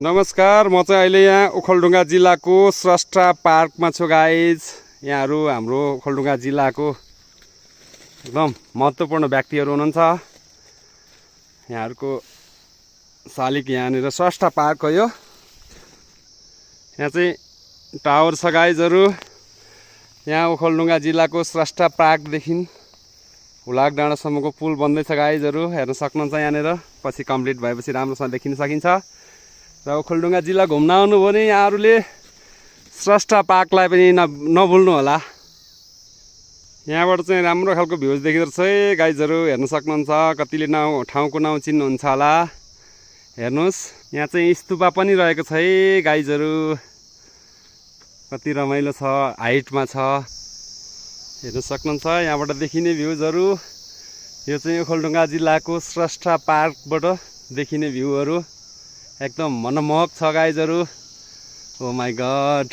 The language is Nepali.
नमस्कार, म चाहिँ अहिले यहाँ ओखलढुङ्गा जिल्लाको स्रष्टा पार्कमा छु गाइज। यहाँहरू हाम्रो ओखलढुङ्गा जिल्लाको एकदम महत्त्वपूर्ण व्यक्तिहरू हुनुहुन्छ। यहाँहरूको शालिक यहाँनिर स्रष्टा पार्क हो यो। यहाँ चाहिँ टावर छ गाइजहरू। यहाँ ओखलढुङ्गा जिल्लाको स्रष्टा पार्कदेखि हुलाक डाँडासम्मको पुल बन्दैछ गाइजहरू, हेर्न सक्नुहुन्छ। यहाँनिर पछि कम्प्लिट भएपछि राम्रोसँग देखिन सकिन्छ। र ओखलढुङ्गा जिल्ला घुम्न आउनुभयो भने यहाँहरूले स्रष्टा पार्कलाई पनि नभुल्नु होला। यहाँबाट चाहिँ राम्रो खालको भ्यूज देखिँदो रहेछ है गाइजहरू, हेर्न सक्नुहुन्छ। कतिले ठाउँको नाउँ चिन्नुहुन्छ होला। हेर्नुहोस्, यहाँ चाहिँ स्तूपा पनि रहेको छ है गाइजहरू। कति रमाइलो छ, हाइटमा छ, हेर्न सक्नुहुन्छ। यहाँबाट देखिने भ्यूजहरू यो चाहिँ ओखलढुङ्गा जिल्लाको स्रष्टा पार्कबाट देखिने भ्यूहरू एकदम मनमोहक छ गाइजहरू। ओ माई गॉड।